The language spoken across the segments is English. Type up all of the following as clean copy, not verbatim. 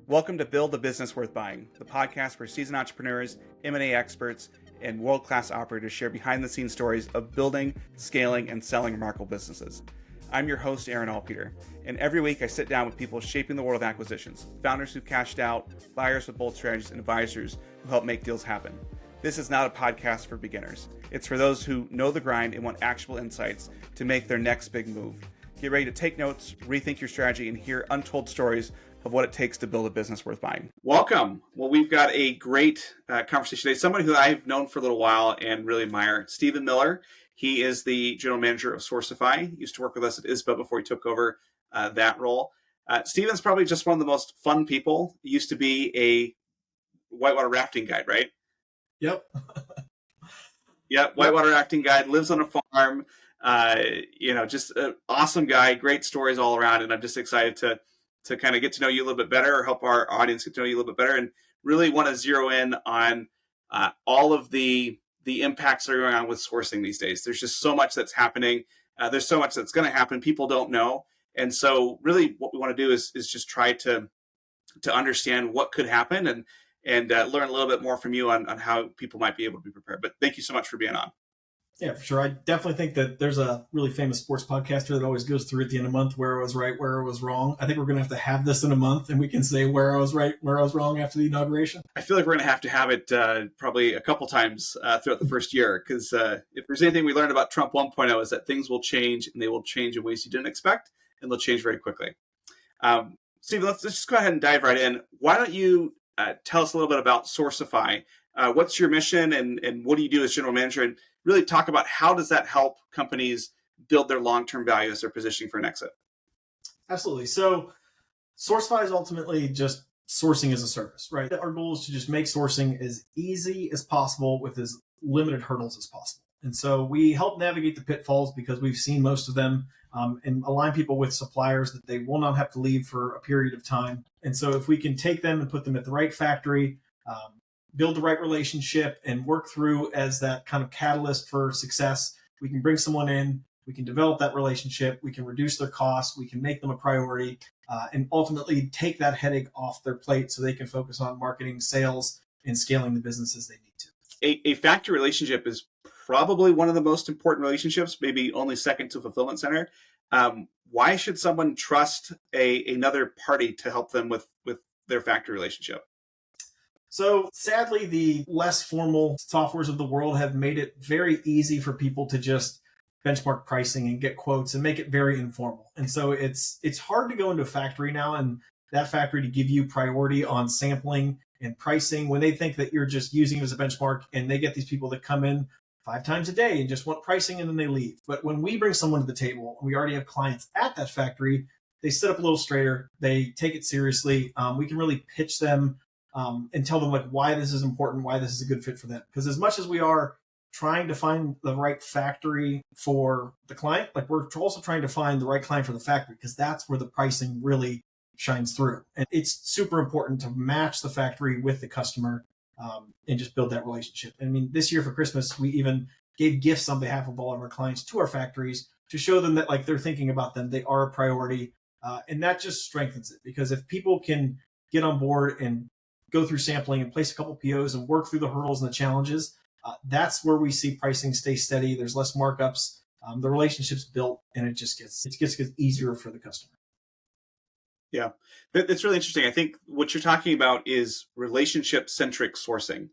Welcome to Build a Business Worth Buying, the podcast where seasoned entrepreneurs, M&A experts, and world-class operators share behind-the-scenes stories of building, scaling, and selling remarkable businesses. I'm your host, Aaron Allpeter, and every week I sit down with people shaping the world of acquisitions, founders who've cashed out, buyers with bold strategies, and advisors who help make deals happen. This is not a podcast for beginners. It's for those who know the grind and want actionable insights to make their next big move. Get ready to take notes, rethink your strategy, and hear untold stories of what it takes to build a business worth buying. Welcome. Well, we've got a great conversation today. Someone who I've known for a little while and really admire, Stephen Miller. He is the general manager of Sourcify. He used to work with us at ISBA before he took over that role. Stephen's probably just one of the most fun people. He used to be a whitewater rafting guide, right? Yep. Yep. Whitewater rafting guide, lives on a farm. Just an awesome guy, great stories all around. And I'm just excited to kind of get to know you a little bit better, or help our audience get to know you a little bit better, and really want to zero in on all of the impacts that are going on with sourcing these days. There's just so much that's happening. There's so much that's going to happen. People don't know. And so really what we want to do is just try to understand what could happen and learn a little bit more from you on how people might be able to be prepared. But thank you so much for being on. Yeah, for sure. I definitely think that there's a really famous sports podcaster that always goes through at the end of the month where I was right, where I was wrong. I think we're going to have this in a month, and we can say where I was right, where I was wrong after the inauguration. I feel like we're going to have it probably a couple times throughout the first year, because if there's anything we learned about Trump 1.0 is that things will change, and they will change in ways you didn't expect, and they'll change very quickly. Stephen, let's just go ahead and dive right in. Why don't you tell us a little bit about Sourcify? What's your mission, and what do you do as general manager? And really talk about how does that help companies build their long-term value as they're positioning for an exit. Absolutely. So Sourcify is ultimately just sourcing as a service, right? Our goal is to just make sourcing as easy as possible with as limited hurdles as possible. And so we help navigate the pitfalls because we've seen most of them, and align people with suppliers that they will not have to leave for a period of time. And so if we can take them and put them at the right factory, build the right relationship, and work through as that kind of catalyst for success, we can bring someone in, we can develop that relationship, we can reduce their costs, we can make them a priority, and ultimately take that headache off their plate so they can focus on marketing, sales, and scaling the businesses they need to. A factory relationship is probably one of the most important relationships, maybe only second to fulfillment center. Why should someone trust another party to help them with their factory relationship? So sadly, the less formal softwares of the world have made it very easy for people to just benchmark pricing and get quotes and make it very informal. And so it's hard to go into a factory now and that factory to give you priority on sampling and pricing when they think that you're just using it as a benchmark, and they get these people that come in 5 times a day and just want pricing and then they leave. But when we bring someone to the table, and we already have clients at that factory, they sit up a little straighter, they take it seriously. We can really pitch them and tell them like why this is important, why this is a good fit for them. Because as much as we are trying to find the right factory for the client, like we're also trying to find the right client for the factory, because that's where the pricing really shines through. And it's super important to match the factory with the customer and just build that relationship. I mean, this year for Christmas, we even gave gifts on behalf of all of our clients to our factories to show them that like they're thinking about them, they are a priority. And that just strengthens it, because if people can get on board and go through sampling and place a couple POs and work through the hurdles and the challenges, that's where we see pricing stay steady. There's less markups, the relationship's built, and it gets easier for the customer. Yeah, that's really interesting. I think what you're talking about is relationship-centric sourcing.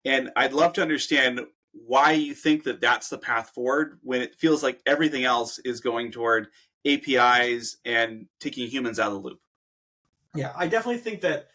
And I'd love to understand why you think that that's the path forward when it feels like everything else is going toward APIs and taking humans out of the loop. Yeah, I definitely think that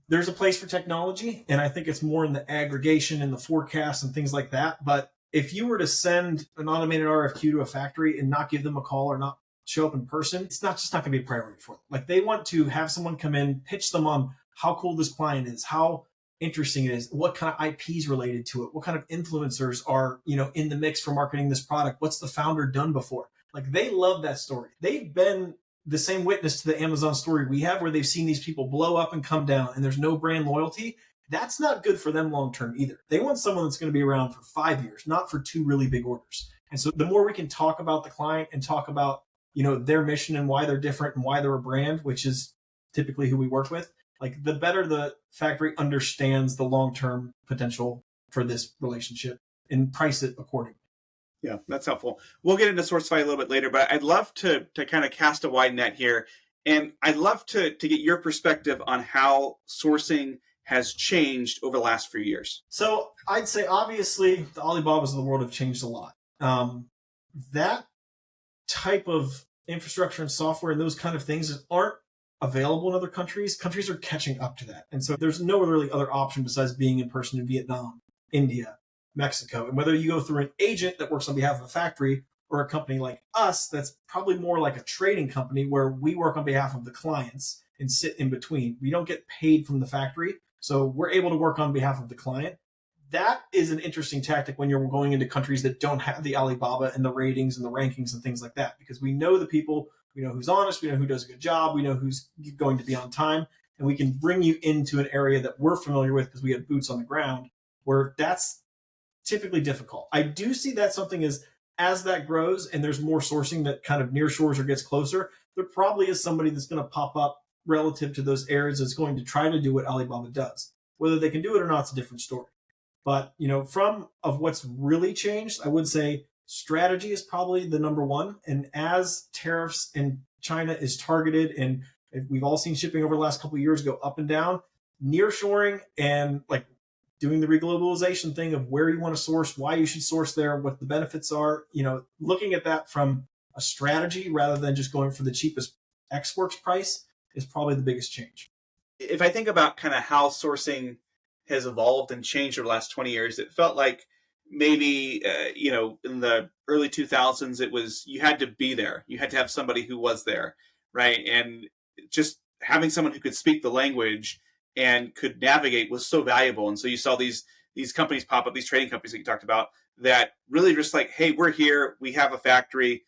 there's a place for technology, and I think it's more in the aggregation and the forecast and things like that. But if you were to send an automated RFQ to a factory and not give them a call or not show up in person, it's not going to be a priority for them. Like they want to have someone come in, pitch them on how cool this client is, how interesting it is, what kind of IPs related to it, what kind of influencers are, in the mix for marketing this product, what's the founder done before. Like they love that story. They've been the same witness to the Amazon story we have, where they've seen these people blow up and come down and there's no brand loyalty. That's not good for them long-term either. They want someone that's going to be around for 5 years, not for 2 really big orders. And so the more we can talk about the client and talk about, their mission and why they're different and why they're a brand, which is typically who we work with, like the better the factory understands the long-term potential for this relationship and price it accordingly. Yeah, that's helpful. We'll get into Sourcify a little bit later, but I'd love to kind of cast a wide net here. And I'd love to get your perspective on how sourcing has changed over the last few years. So I'd say, obviously, the Alibabas of the world have changed a lot. That type of infrastructure and software and those kind of things aren't available in other countries. Countries are catching up to that. And so there's no really other option besides being in person in Vietnam, India, Mexico. And whether you go through an agent that works on behalf of a factory or a company like us, that's probably more like a trading company where we work on behalf of the clients and sit in between. We don't get paid from the factory, so we're able to work on behalf of the client. That is an interesting tactic when you're going into countries that don't have the Alibaba and the ratings and the rankings and things like that, because we know the people, we know who's honest, we know who does a good job, we know who's going to be on time, and we can bring you into an area that we're familiar with because we have boots on the ground, where that's typically difficult. I do see that something as that grows and there's more sourcing that kind of nearshores or gets closer, there probably is somebody that's going to pop up relative to those areas that's going to try to do what Alibaba does. Whether they can do it or not is a different story. But, from what's really changed, I would say strategy is probably the number one. And as tariffs in China is targeted, and we've all seen shipping over the last couple of years go up and down, nearshoring and like doing the reglobalization thing of where you want to source, why you should source there, what the benefits are, looking at that from a strategy rather than just going for the cheapest ex-works price is probably the biggest change. If I think about kind of how sourcing has evolved and changed over the last 20 years, it felt like maybe, in the early 2000s, it was, you had to be there. You had to have somebody who was there, right? And just having someone who could speak the language and could navigate was so valuable. And so you saw these companies pop up, these trading companies that you talked about, that really just like, hey, we're here, we have a factory,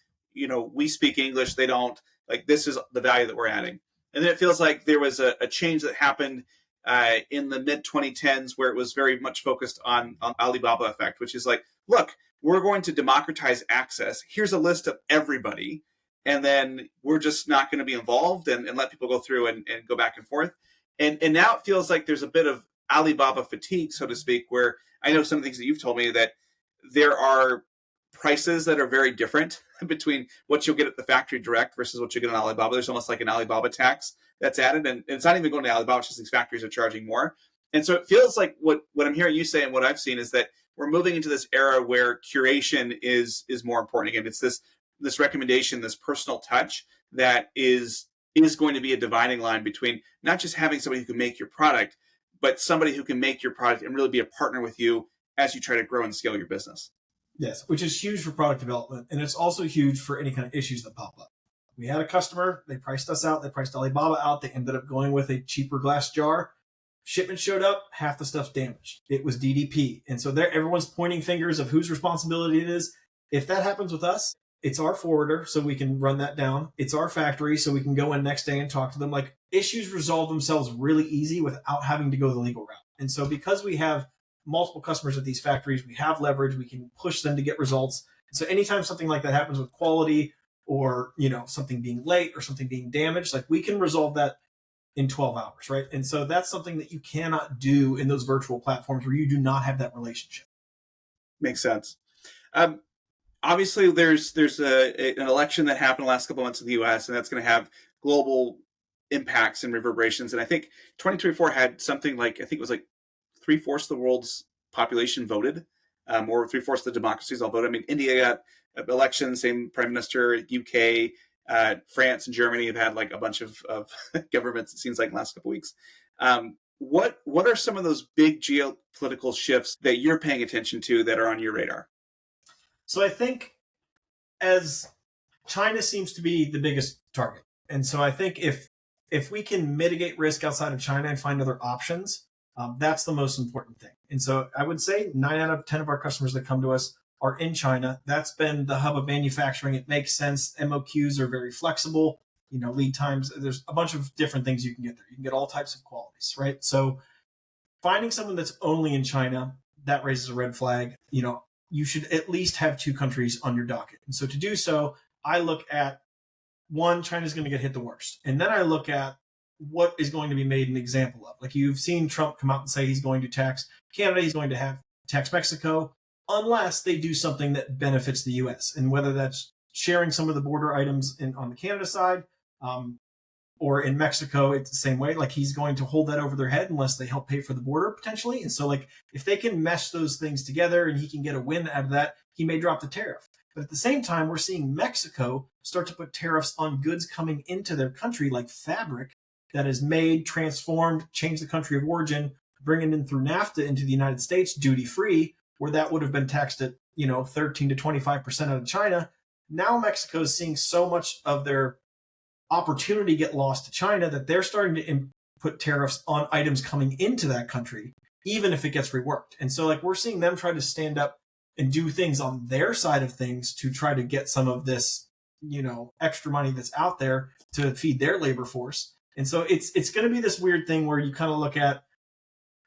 we speak English, they don't, like, this is the value that we're adding. And then it feels like there was a change that happened in the mid 2010s where it was very much focused on Alibaba effect, which is like, look, we're going to democratize access. Here's a list of everybody. And then we're just not going to be involved and let people go through and go back and forth. And now it feels like there's a bit of Alibaba fatigue, so to speak, where I know some of the things that you've told me, that there are prices that are very different between what you'll get at the factory direct versus what you get on Alibaba. There's almost like an Alibaba tax that's added, and it's not even going to Alibaba, it's just these factories are charging more. And so it feels like what I'm hearing you say and what I've seen is that we're moving into this era where curation is more important. Again, it's this recommendation, this personal touch that is going to be a dividing line between not just having somebody who can make your product, but somebody who can make your product and really be a partner with you as you try to grow and scale your business. Yes, which is huge for product development. And it's also huge for any kind of issues that pop up. We had a customer, they priced us out, they priced Alibaba out, they ended up going with a cheaper glass jar. Shipment showed up, half the stuff's damaged. It was DDP. And so there, everyone's pointing fingers of whose responsibility it is. If that happens with us, it's our forwarder, so we can run that down. It's our factory, so we can go in next day and talk to them. Like, issues resolve themselves really easy without having to go the legal route. And so because we have multiple customers at these factories, we have leverage, we can push them to get results. So anytime something like that happens with quality or, something being late or something being damaged, like, we can resolve that in 12 hours, right? And so that's something that you cannot do in those virtual platforms where you do not have that relationship. Makes sense. Obviously, there's an election that happened the last couple of months in the U.S., and that's going to have global impacts and reverberations. And I think 2024 had something like, I think it was like 3/4 of the world's population voted, or 3/4 of the democracies all voted. I mean, India got elections, same prime minister. UK, France, and Germany have had like a bunch of governments, it seems like, in the last couple of weeks. What are some of those big geopolitical shifts that you're paying attention to that are on your radar? So I think as China seems to be the biggest target. And so I think if we can mitigate risk outside of China and find other options, that's the most important thing. And so I would say 9 out of 10 of our customers that come to us are in China. That's been the hub of manufacturing. It makes sense. MOQs are very flexible. Lead times, there's a bunch of different things you can get there. You can get all types of qualities, right? So finding someone that's only in China, that raises a red flag. You should at least have 2 countries on your docket. And so to do so, I look at one, China's going to get hit the worst. And then I look at what is going to be made an example of. Like you've seen Trump come out and say he's going to tax Canada, he's going to have tax Mexico, unless they do something that benefits the U.S. And whether that's sharing some of the border items on the Canada side, or in Mexico, it's the same way. Like he's going to hold that over their head unless they help pay for the border potentially. And so like if they can mesh those things together and he can get a win out of that, he may drop the tariff. But at the same time, we're seeing Mexico start to put tariffs on goods coming into their country, like fabric that is made, transformed, changed the country of origin, bringing in through NAFTA into the United States duty free, where that would have been taxed at 13 to 25% out of China. Now Mexico is seeing so much of their opportunity get lost to China that they're starting to put tariffs on items coming into that country, even if it gets reworked. And so like we're seeing them try to stand up and do things on their side of things to try to get some of this, extra money that's out there to feed their labor force. And so it's going to be this weird thing where you kind of look at,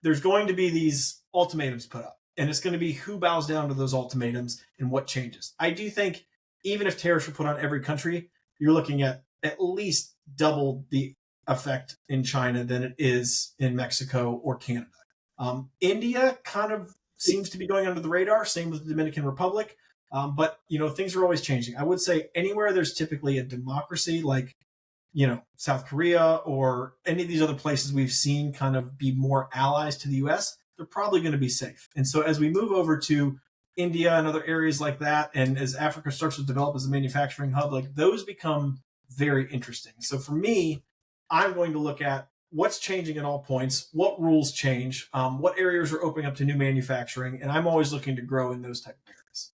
there's going to be these ultimatums put up, and it's going to be who bows down to those ultimatums and what changes. I do think even if tariffs were put on every country, you're looking at least double the effect in China than it is in Mexico or Canada. India kind of seems to be going under the radar, same with the Dominican Republic. But things are always changing. I would say anywhere there's typically a democracy, like South Korea or any of these other places we've seen kind of be more allies to the US, they're probably going to be safe. And so as we move over to India and other areas like that, and as Africa starts to develop as a manufacturing hub, like those become very interesting. So for me, I'm going to look at what's changing at all points, what rules change, what areas are opening up to new manufacturing, and I'm always looking to grow in those type of areas.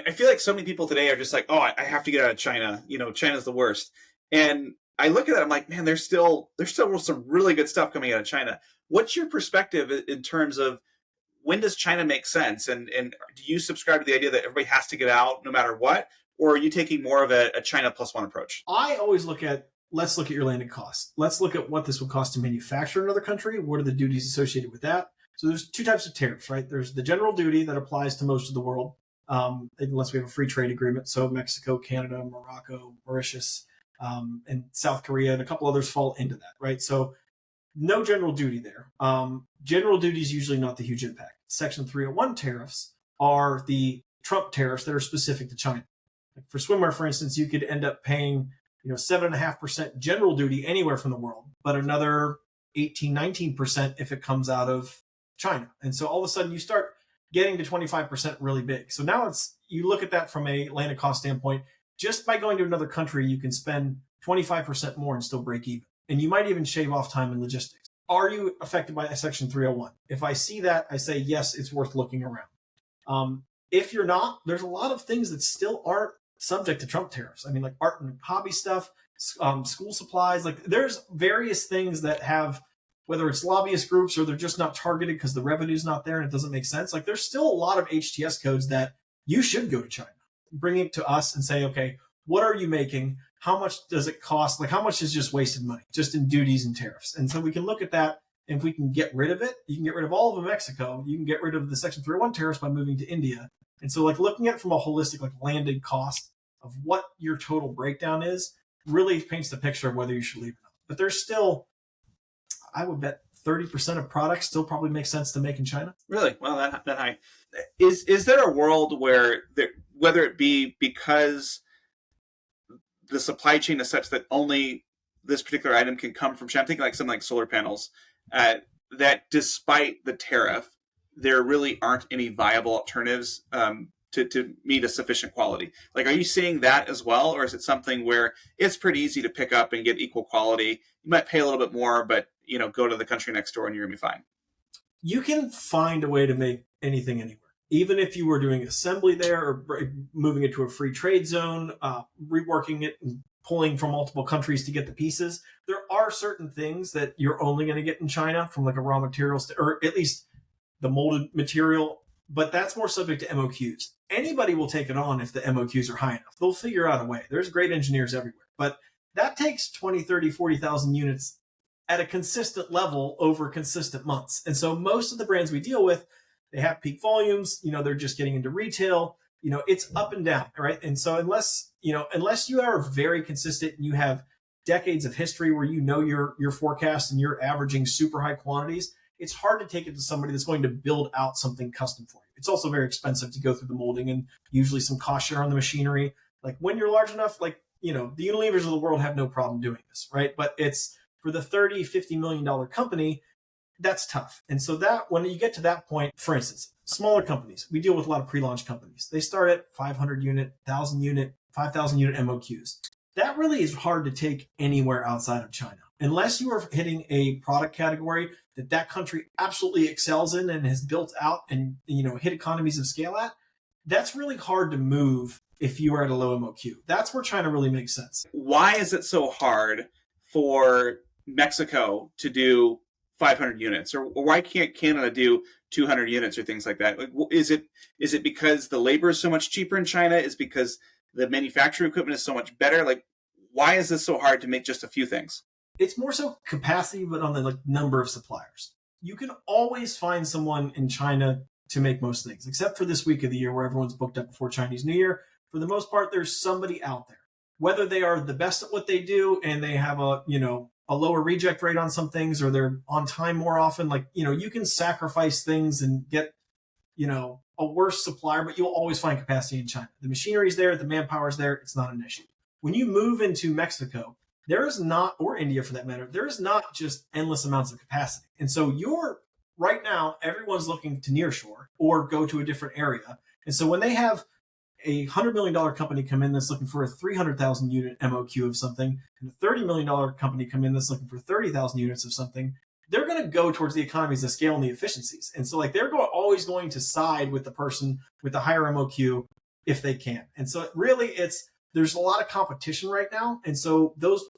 I feel like so many people today are just like, oh, I have to get out of China. China's the worst. And I look at that, I'm like, man, there's still some really good stuff coming out of China. What's your perspective in terms of when does China make sense? And do you subscribe to the idea that everybody has to get out no matter what? Or are you taking more of a China plus one approach? I always let's look at your landed costs. Let's look at what this would cost to manufacture in another country. What are the duties associated with that? So there's two types of tariffs, right? There's the general duty that applies to most of the world, unless we have a free trade agreement. So Mexico, Canada, Morocco, Mauritius, and South Korea, and a couple others fall into that, right? So no general duty there. General duty is usually not the huge impact. Section 301 tariffs are the Trump tariffs that are specific to China. Like for swimwear, for instance, you could end up paying 7.5% general duty anywhere from the world, but another 18-19% if it comes out of China. And so all of a sudden you start getting to 25% really big. So now you look at that from a landed cost standpoint. Just by going to another country, you can spend 25% more and still break even. And you might even shave off time and logistics. Are you affected by Section 301? If I see that, I say, yes, it's worth looking around. If you're not, there's a lot of things that still aren't subject to Trump tariffs. I mean, like art and hobby stuff, school supplies, like there's various things that have, whether it's lobbyist groups or they're just not targeted because the revenue's not there and it doesn't make sense. Like there's still a lot of HTS codes that you should go to China, bring it to us and say, okay, what are you making? How much does it cost? Like how much is just wasted money, just in duties and tariffs? And so we can look at that. And if we can get rid of it, you can get rid of all of Mexico. You can get rid of the Section 301 tariffs by moving to India. And so like looking at it from a holistic, like landed cost of what your total breakdown is really paints the picture of whether you should leave or not. But there's still, I would bet 30% of products still probably make sense to make in China. Really? Well, that high. Is there a world where whether it be because the supply chain is such that only this particular item can come from China? I'm thinking like something like solar panels, that despite the tariff, there really aren't any viable alternatives to meet a sufficient quality. Like, are you seeing that as well? Or is it something where it's pretty easy to pick up and get equal quality? You might pay a little bit more, but go to the country next door and you're gonna be fine. You can find a way to make anything anywhere. Even if you were doing assembly there or moving it to a free trade zone, reworking it and pulling from multiple countries to get the pieces, there are certain things that you're only going to get in China from like a raw materials, or at least the molded material, but that's more subject to MOQs. Anybody will take it on if the MOQs are high enough. They'll figure out a way. There's great engineers everywhere, but that takes 20, 30, 40,000 units at a consistent level over consistent months. And so most of the brands we deal with, they have peak volumes, they're just getting into retail, it's up and down, right? And so unless you are very consistent and you have decades of history where you know your forecast and you're averaging super high quantities, it's hard to take it to somebody that's going to build out something custom for you. It's also very expensive to go through the molding and usually some cost share on the machinery. Like when you're large enough, like, the Unilevers of the world have no problem doing this, right? But it's for the $30-50 million company, that's tough. And so that when you get to that point, for instance, smaller companies, we deal with a lot of pre-launch companies. They start at 500 unit, 1,000 unit, 5,000 unit MOQs. That really is hard to take anywhere outside of China. Unless you are hitting a product category that country absolutely excels in and has built out and, hit economies of scale at, that's really hard to move if you are at a low MOQ. That's where China really makes sense. Why is it so hard for Mexico to do 500 units, or why can't Canada do 200 units or things like that? Like, is it because the labor is so much cheaper in China? Is it because the manufacturing equipment is so much better? Like, why is this so hard to make just a few things? It's more so capacity, but on the number of suppliers. You can always find someone in China to make most things, except for this week of the year where everyone's booked up before Chinese New Year. For the most part, there's somebody out there. Whether they are the best at what they do and they have a lower reject rate on some things, or they're on time more often, you can sacrifice things and get, a worse supplier, but you'll always find capacity in China. The machinery's there, the manpower's there, it's not an issue. When you move into Mexico, there is not, or India for that matter, there is not just endless amounts of capacity. And so right now, everyone's looking to nearshore or go to a different area. And so when they have a $100 million company come in that's looking for a 300,000 unit MOQ of something, and a $30 million company come in that's looking for 30,000 units of something, they're going to go towards the economies of scale and the efficiencies. And so they're always going to side with the person with the higher MOQ if they can. And so there's a lot of competition right now. And so those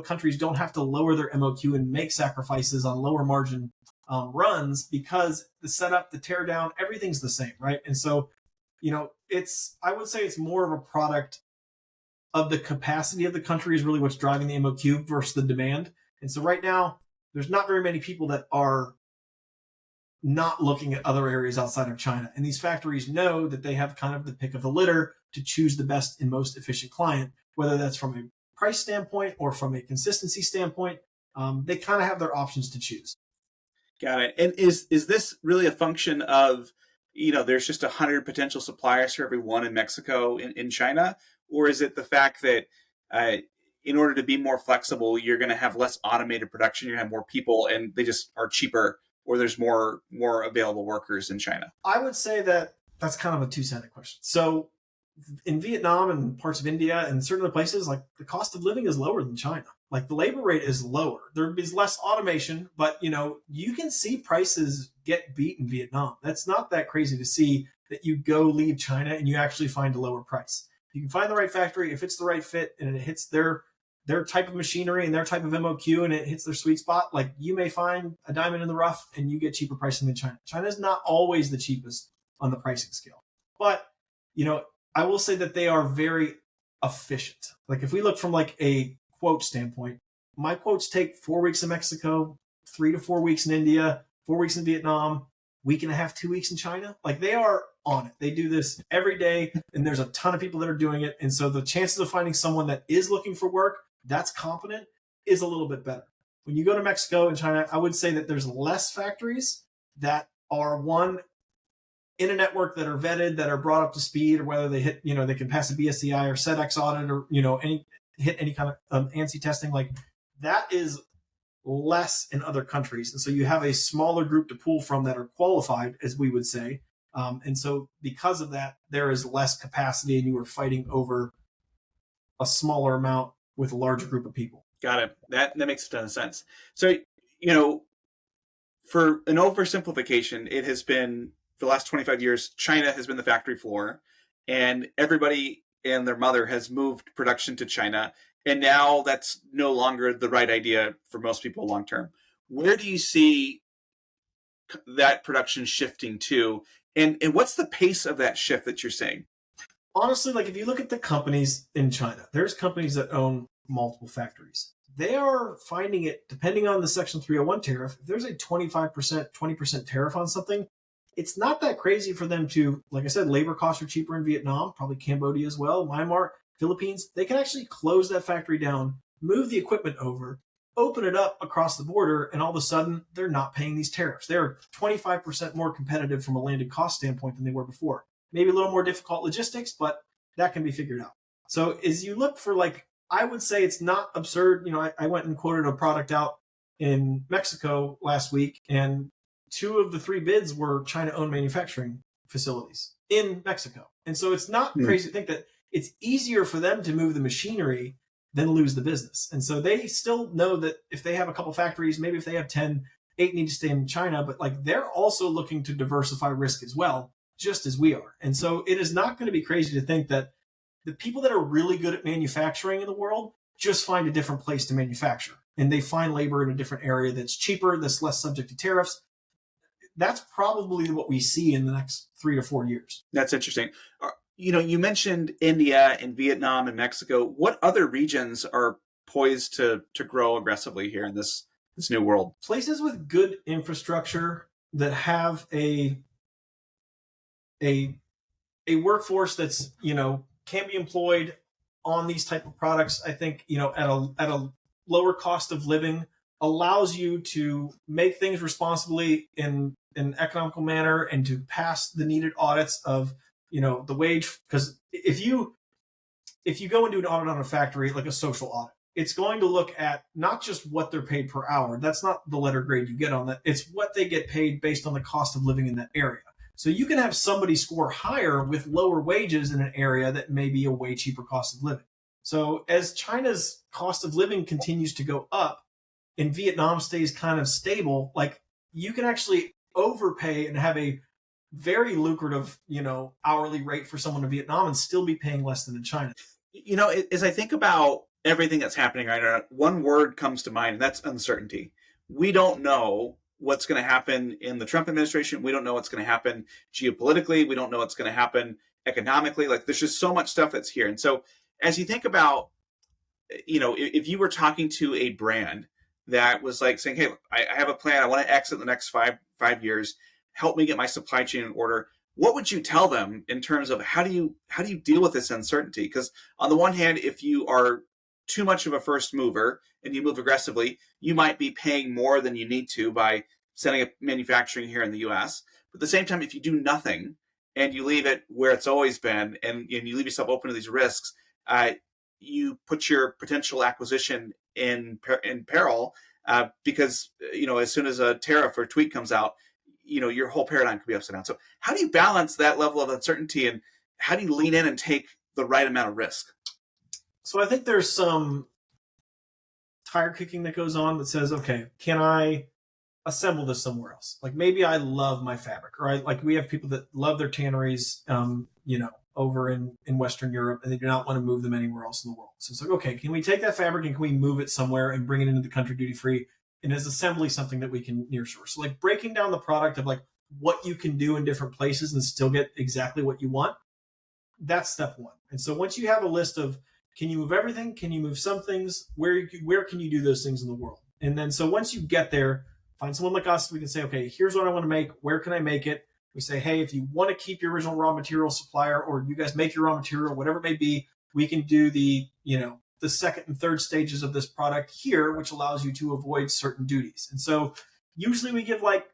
countries don't have to lower their MOQ and make sacrifices on lower margin runs, because the setup, the tear down, everything's the same, right? And so, I would say it's more of a product of the capacity of the country is really what's driving the MOQ versus the demand. And so right now, there's not very many people that are not looking at other areas outside of China. And these factories know that they have kind of the pick of the litter to choose the best and most efficient client, whether that's from a price standpoint or from a consistency standpoint. They kind of have their options to choose. Got it. And is this really a function of, there's just 100 potential suppliers for every one in Mexico, in China? Or is it the fact that in order to be more flexible, you're going to have less automated production, you're going to have more people, and they just are cheaper, or there's more available workers in China? I would say that that's kind of a two-sided question. So in Vietnam and parts of India and certain other places, the cost of living is lower than China. The labor rate is lower. There is less automation, but you can see prices get beat in Vietnam. That's not that crazy to see that you leave China and you actually find a lower price. You can find the right factory if it's the right fit and it hits their type of machinery and their type of MOQ and it hits their sweet spot. You may find a diamond in the rough and you get cheaper pricing than China. China is not always the cheapest on the pricing scale, but I will say that they are very efficient. If we look from a quote standpoint, my quotes take 4 weeks in Mexico, 3 to 4 weeks in India, 4 weeks in Vietnam, week and a half, 2 weeks in China. They are on it. They do this every day, and there's a ton of people that are doing it. And so the chances of finding someone that is looking for work that's competent is a little bit better. When you go to Mexico and China, I would say that there's less factories that are in a network that are vetted, that are brought up to speed, or whether they hit, they can pass a BSCI or SEDEX audit, or, hit any kind of ANSI testing. That is less in other countries. And so you have a smaller group to pull from that are qualified, as we would say. And so because of that, there is less capacity and you are fighting over a smaller amount with a larger group of people. Got it. That makes a ton of sense. So, for an oversimplification, it has been, for the last 25 years, China has been the factory floor, and everybody and their mother has moved production to China. And now that's no longer the right idea for most people long term. Where do you see that production shifting to? And what's the pace of that shift that you're seeing? Honestly, if you look at the companies in China, there's companies that own multiple factories. They are finding it, depending on the Section 301 tariff, if there's a 25%, 20% tariff on something, it's not that crazy for them to, like I said, labor costs are cheaper in Vietnam, probably Cambodia as well, Myanmar, Philippines. They can actually close that factory down move the equipment over, open it up across the border, and all of a sudden they're not paying these tariffs. They're 25% more competitive from a landed cost standpoint than they were before. Maybe a little more difficult logistics, but that can be figured out. So as you look for, like, I would say it's not absurd. I went and quoted a product out in Mexico last week, and 2 of the 3 bids were China-owned manufacturing facilities in Mexico. And so it's not crazy to think that it's easier for them to move the machinery than lose the business. And so they still know that if they have a couple factories, maybe if they have 10, 8 need to stay in China, but like they're also looking to diversify risk as well, just as we are. And so it is not going to be crazy to think that the people that are really good at manufacturing in the world just find a different place to manufacture. And they find labor in a different area that's cheaper, that's less subject to tariffs. That's probably what we see in the next 3 to 4 years. That's interesting. You mentioned India and Vietnam and Mexico. What other regions are poised to grow aggressively here in this new world? Places with good infrastructure that have a workforce that's, can be employed on these type of products. I think, at a lower cost of living allows you to make things responsibly in an economical manner and to pass the needed audits of, the wage. Because if you go and do an audit on a factory, like a social audit, it's going to look at not just what they're paid per hour. That's not the letter grade you get on that. It's what they get paid based on the cost of living in that area. So you can have somebody score higher with lower wages in an area that may be a way cheaper cost of living. So as China's cost of living continues to go up and Vietnam stays kind of stable, like you can actually overpay and have a very lucrative, hourly rate for someone in Vietnam and still be paying less than in China. As I think about everything that's happening right now, one word comes to mind, and that's uncertainty. We don't know what's going to happen in the Trump administration. We don't know what's going to happen geopolitically. We don't know what's going to happen economically. Like there's just so much stuff that's here. And so as you think about, if you were talking to a brand that was like saying, hey, I have a plan. I want to exit in the next five years. Help me get my supply chain in order. What would you tell them in terms of how do you deal with this uncertainty? Because on the one hand, if you are too much of a first mover and you move aggressively, you might be paying more than you need to by setting up manufacturing here in the US. But at the same time, if you do nothing and you leave it where it's always been and you leave yourself open to these risks, you put your potential acquisition in peril because, as soon as a tariff or tweet comes out, your whole paradigm could be upside down. So how do you balance that level of uncertainty and how do you lean in and take the right amount of risk? So I think there's some tire kicking that goes on that says, okay, can I assemble this somewhere else? Like maybe I love my fabric, or we have people that love their tanneries, over in Western Europe, and they do not want to move them anywhere else in the world. So it's like, okay, can we take that fabric and can we move it somewhere and bring it into the country duty free? And is assembly something that we can nearshore? So like breaking down the product of like what you can do in different places and still get exactly what you want. That's step one. And so once you have a list of, can you move everything? Can you move some things? Where can you do those things in the world? And then so once you get there, find someone like us. We can say, okay, here's what I want to make. Where can I make it? We say, hey, if you want to keep your original raw material supplier, or you guys make your raw material, whatever it may be, we can do the second and third stages of this product here, which allows you to avoid certain duties. And so usually we give like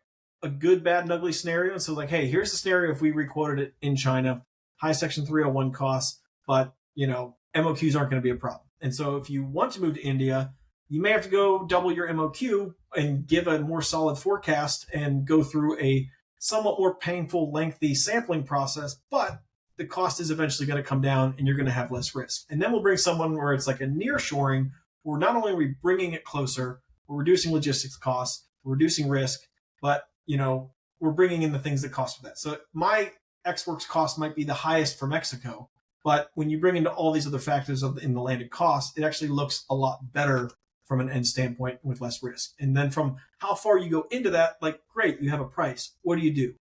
a good, bad, and ugly scenario. And so like, hey, here's the scenario if we requoted it in China, high Section 301 costs, but MOQs aren't going to be a problem. And so if you want to move to India, you may have to go double your MOQ and give a more solid forecast and go through a somewhat more painful, lengthy sampling process, but the cost is eventually going to come down and you're going to have less risk. And then we'll bring someone where it's like a nearshoring, where not only are we bringing it closer, we're reducing logistics costs, we're reducing risk, but we're bringing in the things that cost for that. So my ex-works cost might be the highest for Mexico, but when you bring into all these other factors in the landed cost, it actually looks a lot better from an end standpoint with less risk. And then from how far you go into that, like, great, you have a price. What do you do?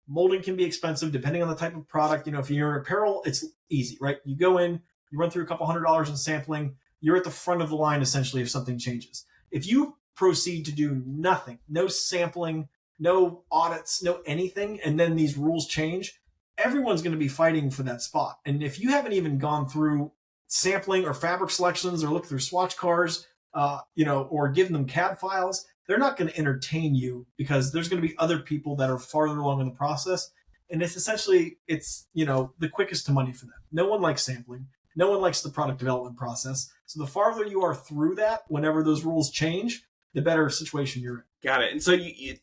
Molding can be expensive depending on the type of product. If you're in apparel, it's easy, right? You go in, you run through a couple $100 in sampling, you're at the front of the line essentially if something changes. If you proceed to do nothing, no sampling, no audits, no anything, and then these rules change, everyone's going to be fighting for that spot. And if you haven't even gone through sampling or fabric selections or look through swatch cars, or giving them CAD files, they're not going to entertain you because there's going to be other people that are farther along in the process. And it's essentially, the quickest to money for them. No one likes sampling. No one likes the product development process. So the farther you are through that, whenever those rules change, the better situation you're in. Got it. And so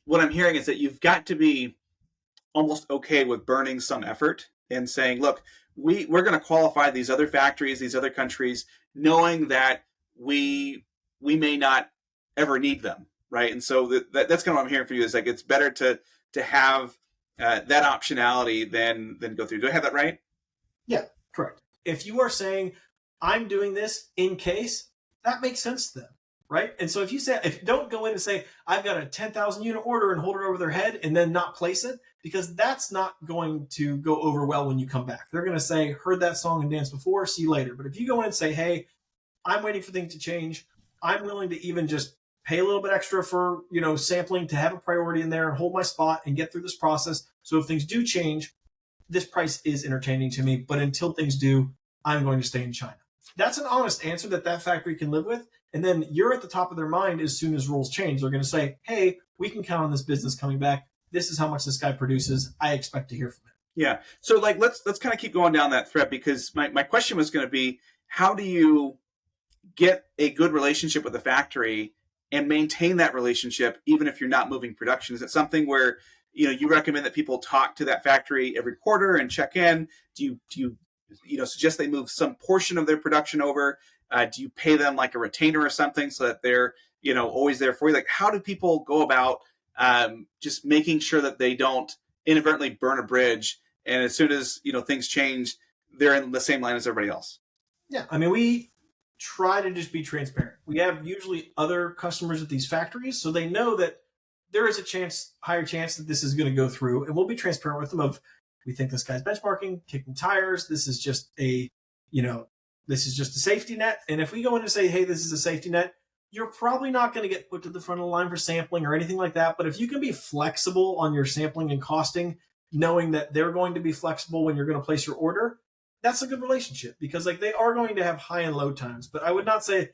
what I'm hearing is that you've got to be almost okay with burning some effort and saying, look, we're going to qualify these other factories, these other countries, knowing that we may not ever need them, right? And so that's kind of what I'm hearing from you is like it's better to have that optionality than go through. Do I have that right? Yeah, correct. If you are saying, I'm doing this in case, that makes sense to them, right? And so if you don't go in and say, I've got a 10,000 unit order and hold it over their head and then not place it, because that's not going to go over well when you come back. They're going to say, heard that song and dance before, see you later. But if you go in and say, hey, I'm waiting for things to change, I'm willing to even just pay a little bit extra for, sampling to have a priority in there and hold my spot and get through this process. So if things do change, this price is entertaining to me, but until things do, I'm going to stay in China. That's an honest answer that factory can live with. And then you're at the top of their mind as soon as rules change. They're going to say, hey, we can count on this business coming back. This is how much this guy produces. I expect to hear from him. Yeah. So let's kind of keep going down that thread, because my question was going to be, how do you get a good relationship with the factory and maintain that relationship even if you're not moving production? Is it something where you recommend that people talk to that factory every quarter and check in? Do you suggest they move some portion of their production over? Do you pay them like a retainer or something so that they're always there for you? Like, how do people go about just making sure that they don't inadvertently burn a bridge, and as soon as things change, they're in the same line as everybody else? Yeah, I mean, we try to just be transparent. We have usually other customers at these factories, so they know that there is a higher chance that this is going to go through, and we'll be transparent with them of, we think this guy's benchmarking, kicking tires. This is just a safety net. And if we go in and say, hey, this is a safety net, you're probably not going to get put to the front of the line for sampling or anything like that. But if you can be flexible on your sampling and costing, knowing that they're going to be flexible when you're going to place your order, that's a good relationship, because they are going to have high and low times. But I would not say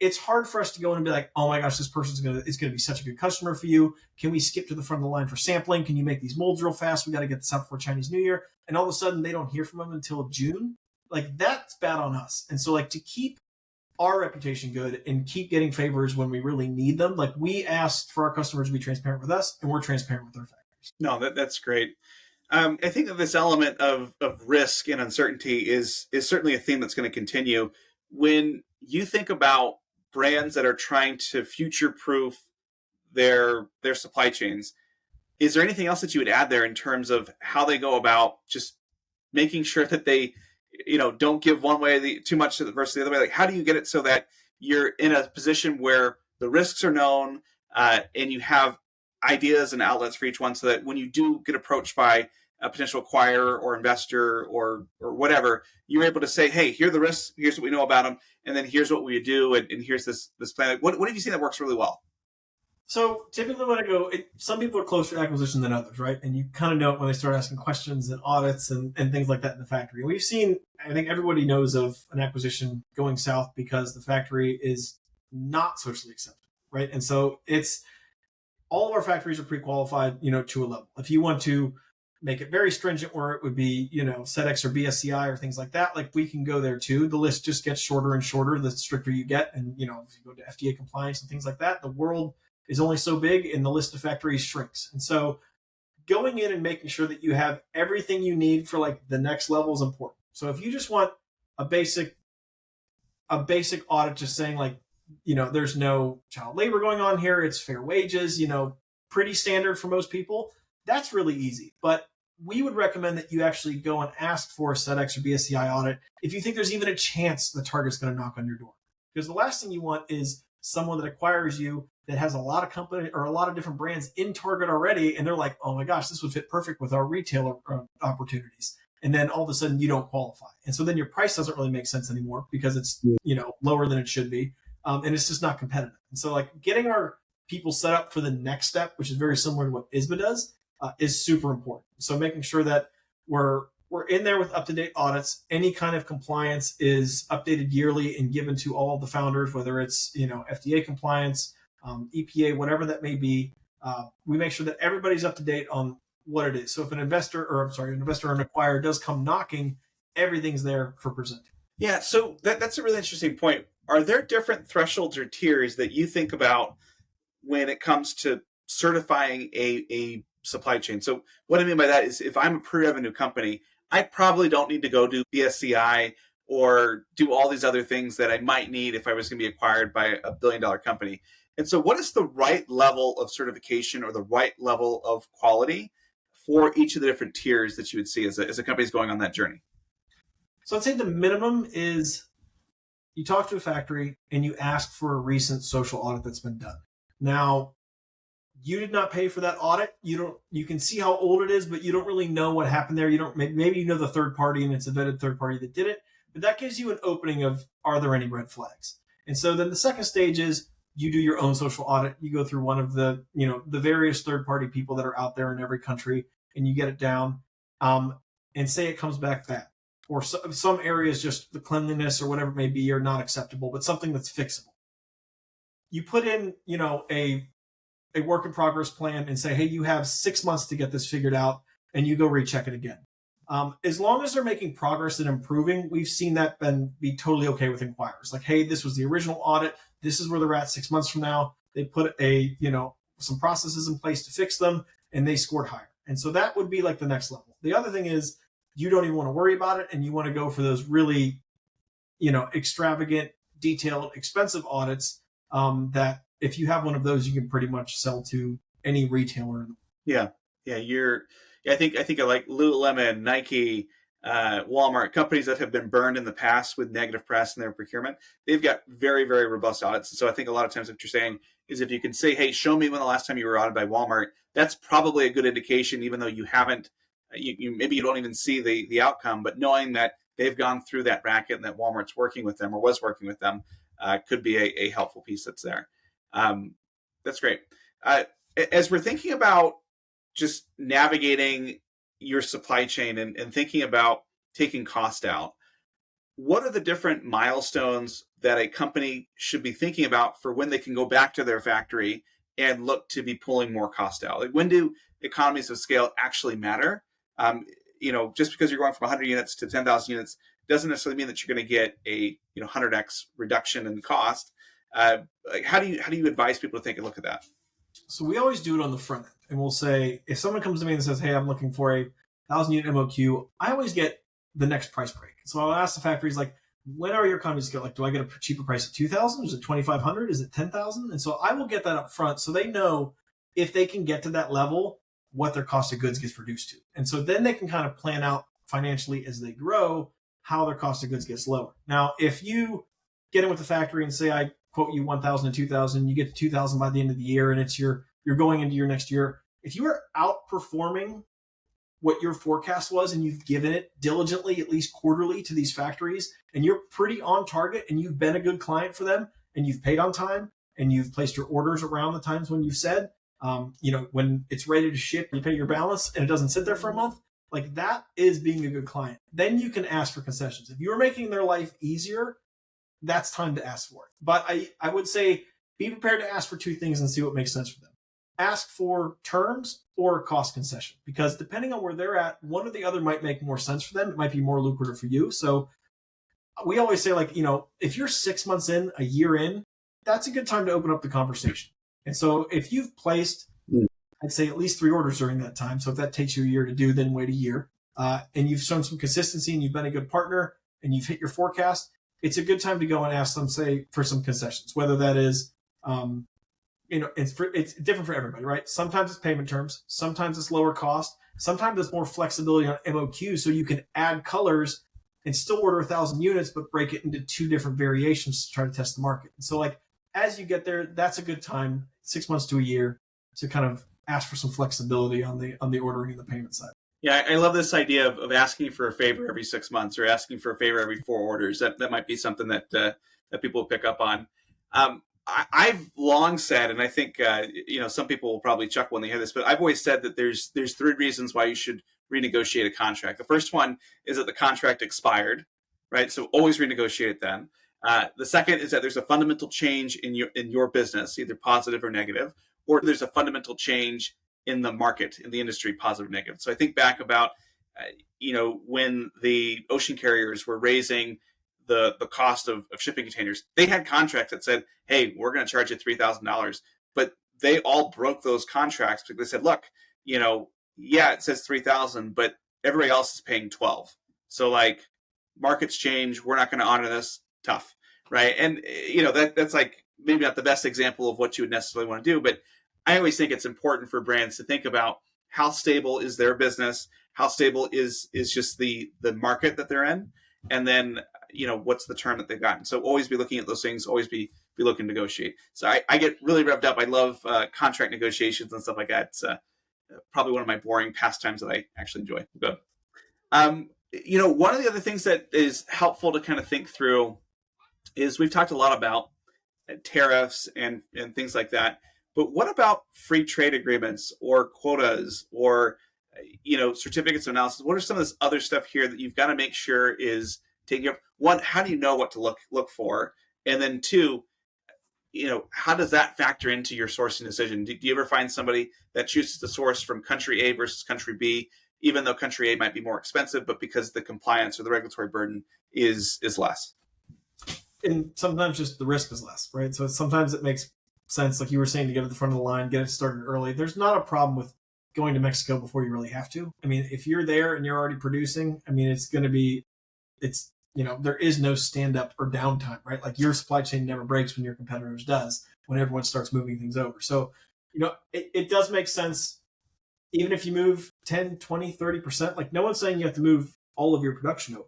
it's hard for us to go in and be like, oh my gosh, this person's going to be such a good customer for you. Can we skip to the front of the line for sampling? Can you make these molds real fast? We got to get this out before Chinese New Year. And all of a sudden they don't hear from them until June. That's bad on us. And so to keep our reputation good and keep getting favors when we really need them, we ask for our customers to be transparent with us, and we're transparent with their factories. No, that's great. I think that this element of risk and uncertainty is certainly a theme that's going to continue. When you think about brands that are trying to future-proof their supply chains, is there anything else that you would add there in terms of how they go about just making sure that they don't give one way too much versus the other way? Like, how do you get it so that you're in a position where the risks are known and you have ideas and outlets for each one, so that when you do get approached by a potential acquirer or investor or whatever, you're able to say, hey, here are the risks, here's what we know about them, and then here's what we do, and here's this plan. What have you seen that works really well? So typically when I go, some people are closer to acquisition than others, right? And you kind of know it when they start asking questions and audits and things like that in the factory. We've seen, I think everybody knows of an acquisition going south because the factory is not socially acceptable, right? And so all of our factories are pre-qualified, to a level. If you want to make it very stringent where it would be, SEDEX or BSCI or things like that, we can go there too. The list just gets shorter and shorter the stricter you get. And, if you go to FDA compliance and things like that, the world is only so big and the list of factories shrinks. And so going in and making sure that you have everything you need for the next level is important. So if you just want a basic audit, just saying there's no child labor going on here, it's fair wages, pretty standard for most people, that's really easy. But we would recommend that you actually go and ask for a SEDEX or BSCI audit if you think there's even a chance the target's going to knock on your door. Because the last thing you want is someone that acquires you that has a lot of company or a lot of different brands in Target already, and they're like, oh my gosh, this would fit perfect with our retail opportunities. And then all of a sudden you don't qualify. And so then your price doesn't really make sense anymore because it's lower than it should be. And it's just not competitive. And so getting our people set up for the next step, which is very similar to what ISBA does, is super important. So making sure that we're we're in there with up-to-date audits. Any kind of compliance is updated yearly and given to all of the founders, whether it's FDA compliance, EPA, whatever that may be. We make sure that everybody's up to date on what it is. So if an investor or an acquirer does come knocking, everything's there for presenting. Yeah, so that's a really interesting point. Are there different thresholds or tiers that you think about when it comes to certifying a supply chain? So what I mean by that is if I'm a pre-revenue company, I probably don't need to go do BSCI or do all these other things that I might need if I was going to be acquired by a billion-dollar company. And so what is the right level of certification or the right level of quality for each of the different tiers that you would see as a company is going on that journey? So I'd say the minimum is you talk to a factory and you ask for a recent social audit that's been done. Now, you did not pay for that audit. You can see how old it is, but you don't really know what happened there. Maybe you know the third party and it's a vetted third party that did it, but that gives you an opening of, are there any red flags? And so then the second stage is you do your own social audit. You go through one of the various third party people that are out there in every country and you get it down, and say it comes back bad. Or some areas, just the cleanliness or whatever it may be, are not acceptable, but something that's fixable. You put in, a work in progress plan and say, hey, you have 6 months to get this figured out, and you go recheck it again. As long as they're making progress and improving, we've seen that be totally okay with inquirers. Like, hey, this was the original audit. This is where they're at 6 months from now. They put some processes in place to fix them, and they scored higher. And so that would be like the next level. The other thing is, you don't even want to worry about it, and you want to go for those really, extravagant, detailed, expensive audits that if you have one of those, you can pretty much sell to any retailer. Yeah. I think I like Lululemon, Nike, Walmart, companies that have been burned in the past with negative press in their procurement. They've got very, very robust audits. So I think a lot of times what you're saying is if you can say, hey, show me when the last time you were audited by Walmart, that's probably a good indication, even though you haven't. Maybe you don't even see the outcome, but knowing that they've gone through that bracket and that Walmart's working with them or was working with them could be a helpful piece that's there. That's great. As we're thinking about just navigating your supply chain and thinking about taking cost out, what are the different milestones that a company should be thinking about for when they can go back to their factory and look to be pulling more cost out? Like, when do economies of scale actually matter? Just because you're going from 100 units to 10,000 units doesn't necessarily mean that you're going to get a 100x reduction in cost. How do you advise people to take a look at that? So we always do it on the front end, and we'll say, if someone comes to me and says, hey, I'm looking for a 1,000 unit MOQ, I always get the next price break. So I'll ask the factories, like, when are your economies of scale? Like, do I get a cheaper price at 2,000? Is it 2,500? Is it 10,000? And so I will get that up front so they know if they can get to that level, what their cost of goods gets reduced to. And so then they can kind of plan out financially as they grow how their cost of goods gets lower. Now, if you get in with the factory and say, I quote you 1,000 and 2,000, you get to 2,000 by the end of the year, and you're going into your next year. If you are outperforming what your forecast was and you've given it diligently, at least quarterly, to these factories, and you're pretty on target and you've been a good client for them and you've paid on time and you've placed your orders around the times when you've said, when it's ready to ship, you pay your balance and it doesn't sit there for a month, like, that is being a good client. Then you can ask for concessions. If you're making their life easier, that's time to ask for it. But I would say be prepared to ask for two things and see what makes sense for them. Ask for terms or cost concession, because depending on where they're at, one or the other might make more sense for them. It might be more lucrative for you. So we always say, like, if you're 6 months in, a year in, that's a good time to open up the conversation. And so if you've placed, I'd say, at least 3 orders during that time. So if that takes you a year to do, then wait a year. And you've shown some consistency and you've been a good partner and you've hit your forecast, it's a good time to go and ask them, say, for some concessions, whether that is, it's different for everybody, right? Sometimes it's payment terms. Sometimes it's lower cost. Sometimes it's more flexibility on MOQ, so you can add colors and still order 1,000 units, but break it into 2 different variations to try to test the market. And so, like, as you get there, that's a good time, 6 months to a year, to kind of ask for some flexibility on the ordering and the payment side. Yeah, I love this idea of asking for a favor every 6 months or asking for a favor every 4 orders. That might be something that people will pick up on. I've long said, and I think some people will probably chuckle when they hear this, but I've always said that there's 3 reasons why you should renegotiate a contract. The first one is that the contract expired, right? So always renegotiate it then. The second is that there's a fundamental change in your business, either positive or negative, or there's a fundamental change in the market, in the industry, positive or negative. So I think back about when the ocean carriers were raising the cost of shipping containers, they had contracts that said, hey, we're going to charge you $3,000. But they all broke those contracts because they said, look, yeah, it says 3,000, but everybody else is paying 12. So like markets change, we're not going to honor this. Tough, right? And that's like maybe not the best example of what you would necessarily want to do, but I always think it's important for brands to think about how stable is their business, how stable is just the market that they're in, and then what's the term that they've gotten. So always be looking at those things, always be looking to negotiate. So I get really revved up. I love contract negotiations and stuff like that. It's probably one of my boring pastimes that I actually enjoy. Good. One of the other things that is helpful to kind of think through is we've talked a lot about tariffs and things like that. But what about free trade agreements or quotas or certificates of analysis? What are some of this other stuff here that you've got to make sure is taken care of? One, how do you know what to look for? And then two, how does that factor into your sourcing decision? Do you ever find somebody that chooses to source from country A versus country B, even though country A might be more expensive, but because the compliance or the regulatory burden is less? And sometimes just the risk is less, right? So sometimes it makes sense, like you were saying, to get at the front of the line, get it started early. There's not a problem with going to Mexico before you really have to. I mean, if you're there and you're already producing, I mean, there is no stand up or downtime, right? Like your supply chain never breaks when your competitors does, when everyone starts moving things over. So, it does make sense. Even if you move 10, 20, 30%, like no one's saying you have to move all of your production over.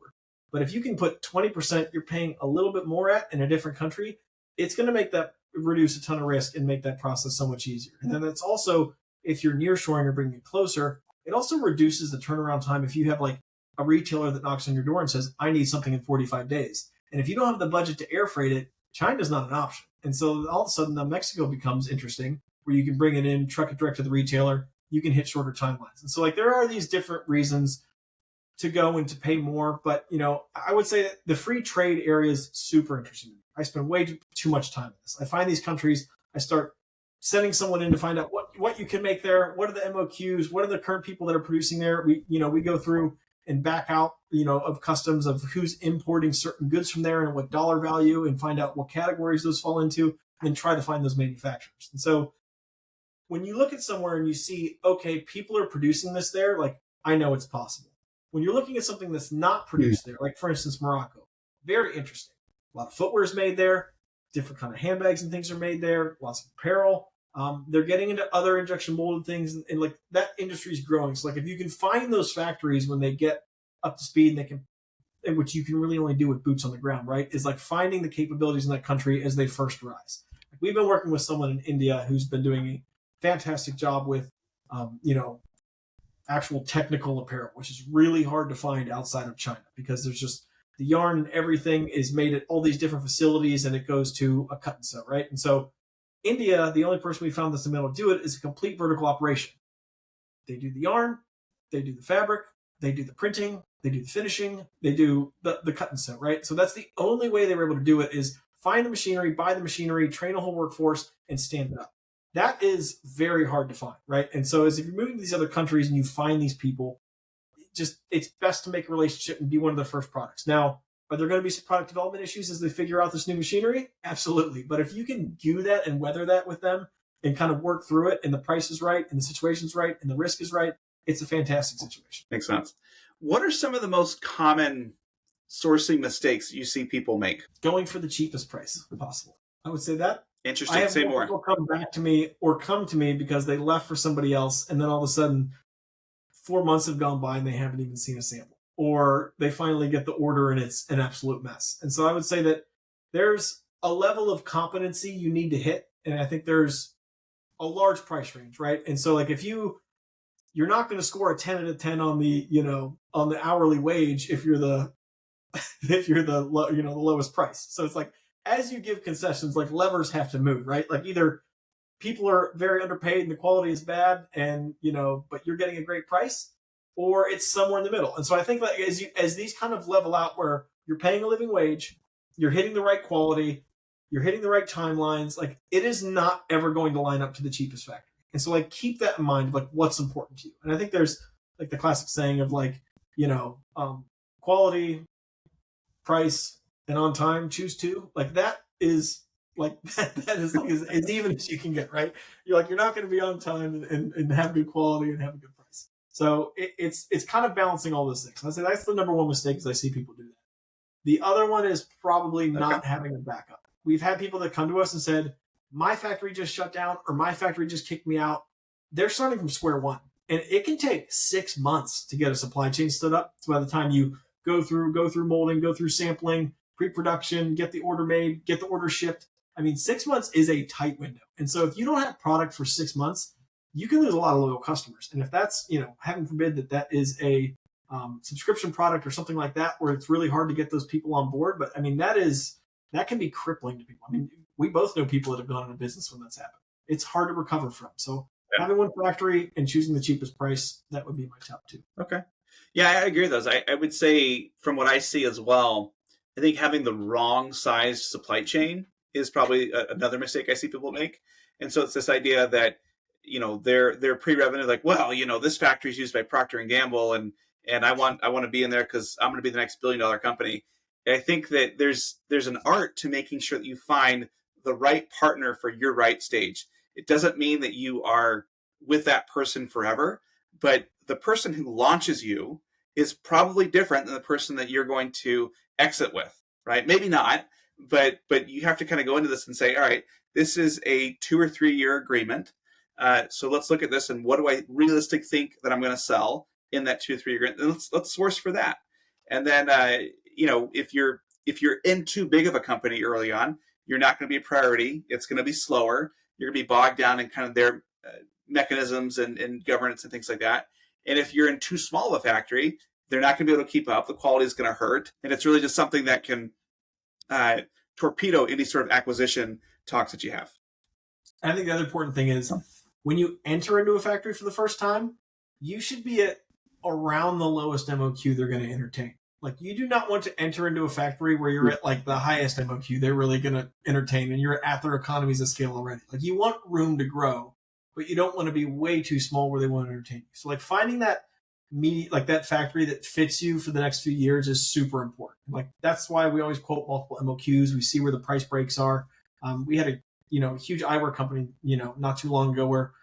But if you can put 20% you're paying a little bit more at in a different country, it's going to make that reduce a ton of risk and make that process so much easier. And then it's also, if you're nearshoring or bringing it closer, it also reduces the turnaround time. If you have like a retailer that knocks on your door and says, I need something in 45 days. And if you don't have the budget to air freight it, China's not an option. And so all of a sudden, Mexico becomes interesting, where you can bring it in, truck it direct to the retailer. You can hit shorter timelines. And so like there are these different reasons to go and to pay more. But, I would say that the free trade area is super interesting. I spend way too much time on this. I find these countries, I start sending someone in to find out what you can make there. What are the MOQs? What are the current people that are producing there? We go through and back out, of customs of who's importing certain goods from there and what dollar value, and find out what categories those fall into, and try to find those manufacturers. And so when you look at somewhere and you see, okay, people are producing this there, like I know it's possible. When you're looking at something that's not produced there, like for instance, Morocco, very interesting. A lot of footwear is made there. Different kind of handbags and things are made there. Lots of apparel. They're getting into other injection molded things, and like that industry is growing. So like if you can find those factories when they get up to speed, and they can, and which you can really only do with boots on the ground, right? Is like finding the capabilities in that country as they first rise. Like we've been working with someone in India who's been doing a fantastic job with, actual technical apparel, which is really hard to find outside of China, because there's just the yarn and everything is made at all these different facilities, and it goes to a cut and sew, right? And so India, the only person we found that's been able to do it is a complete vertical operation. They do the yarn, they do the fabric, they do the printing, they do the finishing, they do the cut and sew, right? So that's the only way they were able to do it, is find the machinery, buy the machinery, train a whole workforce, and stand it up. That is very hard to find, right? And so as if you're moving to these other countries and you find these people, it's best to make a relationship and be one of the first products. Now, are there going to be some product development issues as they figure out this new machinery? Absolutely. But if you can do that and weather that with them and kind of work through it, and the price is right and the situation's right and the risk is right, it's a fantastic situation. Makes sense. What are some of the most common sourcing mistakes you see people make? Going for the cheapest price possible. I would say that. Interesting. I have Say more. People come back to me or come to me because they left for somebody else, and then all of a sudden 4 months have gone by and they haven't even seen a sample, or they finally get the order and it's an absolute mess. And so I would say that there's a level of competency you need to hit, and I think there's a large price range, right? And so like if you're not going to score a 10 out of 10 on the on the hourly wage if you're the the lowest price. So it's like, as you give concessions, like levers have to move, right? Like either people are very underpaid and the quality is bad, and but you're getting a great price, or it's somewhere in the middle. And so I think that as these kind of level out where you're paying a living wage, you're hitting the right quality, you're hitting the right timelines, like it is not ever going to line up to the cheapest factory. And so like keep that in mind, like what's important to you. And I think there's like the classic saying of like, quality, price, and on time, choose two. Like that is like that is like as even as you can get, right? You're not going to be on time and have good quality and have a good price. So it's kind of balancing all those things. I say that's the number one mistake is I see people do that. The other one is probably not having a backup. We've had people that come to us and said, my factory just shut down or my factory just kicked me out. They're starting from square one. And it can take 6 months to get a supply chain stood up. So by the time you go through molding, go through sampling, pre-production, get the order made, get the order shipped. I mean, 6 months is a tight window. And so if you don't have product for 6 months, you can lose a lot of loyal customers. And if that's, heaven forbid that is a subscription product or something like that, where it's really hard to get those people on board. But I mean, that can be crippling to people. I mean, we both know people that have gone into business when that's happened. It's hard to recover from. So having one factory and choosing the cheapest price, that would be my top two. Okay. Yeah, I agree with those. I would say from what I see as well, I think having the wrong sized supply chain is probably another mistake I see people make. And so it's this idea that, they're pre-revenue, like, well, this factory is used by Procter and Gamble and I want to be in there because I'm going to be the next $1 billion company. And I think that there's an art to making sure that you find the right partner for your right stage. It doesn't mean that you are with that person forever, but the person who launches you is probably different than the person that you're going to exit with, right? Maybe not, but you have to kind of go into this and say, all right, this is a 2 or 3 year agreement. So let's look at this and what do I realistically think that I'm going to sell in that 2 or 3 year agreement? And let's source for that. And then, if you're in too big of a company early on, you're not going to be a priority. It's going to be slower. You're going to be bogged down in kind of their mechanisms and governance and things like that. And if you're in too small of a factory, they're not going to be able to keep up. The quality is going to hurt. And it's really just something that can torpedo any sort of acquisition talks that you have. I think the other important thing is when you enter into a factory for the first time, you should be at around the lowest MOQ they're going to entertain. Like you do not want to enter into a factory where you're at like the highest MOQ they're really going to entertain and you're at their economies of scale already. Like you want room to grow, but you don't want to be way too small where they want to entertain you. So like finding that that factory that fits you for the next few years is super important. Like that's why we always quote multiple MOQs. We see where the price breaks are. We had a huge eyewear company not too long ago where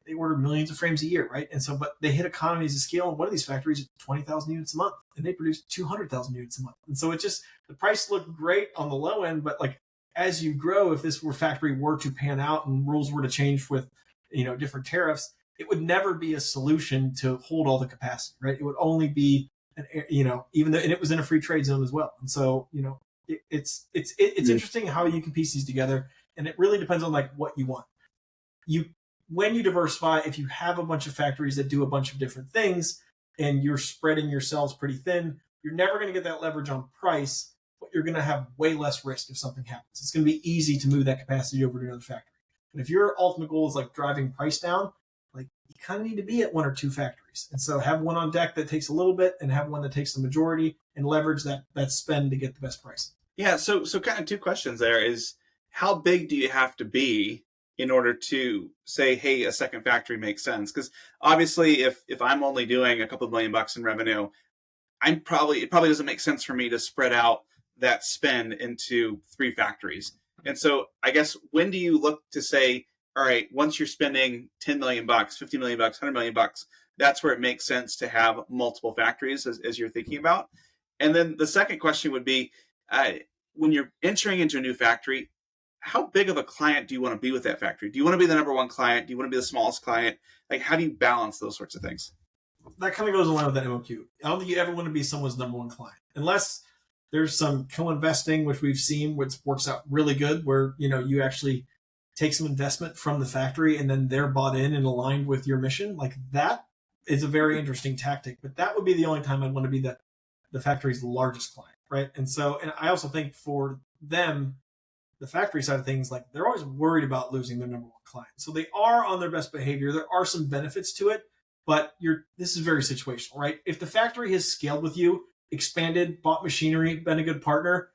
they ordered millions of frames a year, right? And so, but they hit economies of scale. And one of these factories is 20,000 units a month, and they produce 200,000 units a month. And so the price looked great on the low end, but like as you grow, if this factory were to pan out and rules were to change with different tariffs, it would never be a solution to hold all the capacity, right? It would only be even though, and it was in a free trade zone as well. And so it's interesting how you can piece these together, and it really depends on like what you want. When you diversify, if you have a bunch of factories that do a bunch of different things and you're spreading your sales pretty thin, you're never going to get that leverage on price, but you're going to have way less risk if something happens. It's going to be easy to move that capacity over to another factory. But if your ultimate goal is like driving price down, like you kind of need to be at 1 or 2 factories. And so have one on deck that takes a little bit and have one that takes the majority and leverage that spend to get the best price. Yeah. So kind of 2 questions there is how big do you have to be in order to say, hey, a second factory makes sense? Because obviously if I'm only doing a couple of $1 million in revenue, it probably doesn't make sense for me to spread out that spend into 3 factories. And so I guess when do you look to say, all right, once you're spending $10 million, $50 million, $100 million, that's where it makes sense to have multiple factories as you're thinking about. And then the second question would be, when you're entering into a new factory, how big of a client do you want to be with that factory? Do you want to be the number 1 client? Do you want to be the smallest client? Like, how do you balance those sorts of things? That kind of goes along with that MOQ. I don't think you ever want to be someone's number 1 client, unless there's some co-investing, which we've seen, which works out really good, where you actually take some investment from the factory and then they're bought in and aligned with your mission. Like that is a very interesting tactic, but that would be the only time I'd want to be the factory's largest client, right? And I also think for them, the factory side of things, like they're always worried about losing their number 1 client. So they are on their best behavior. There are some benefits to it, but this is very situational, right? If the factory has scaled with you, expanded, bought machinery, been a good partner,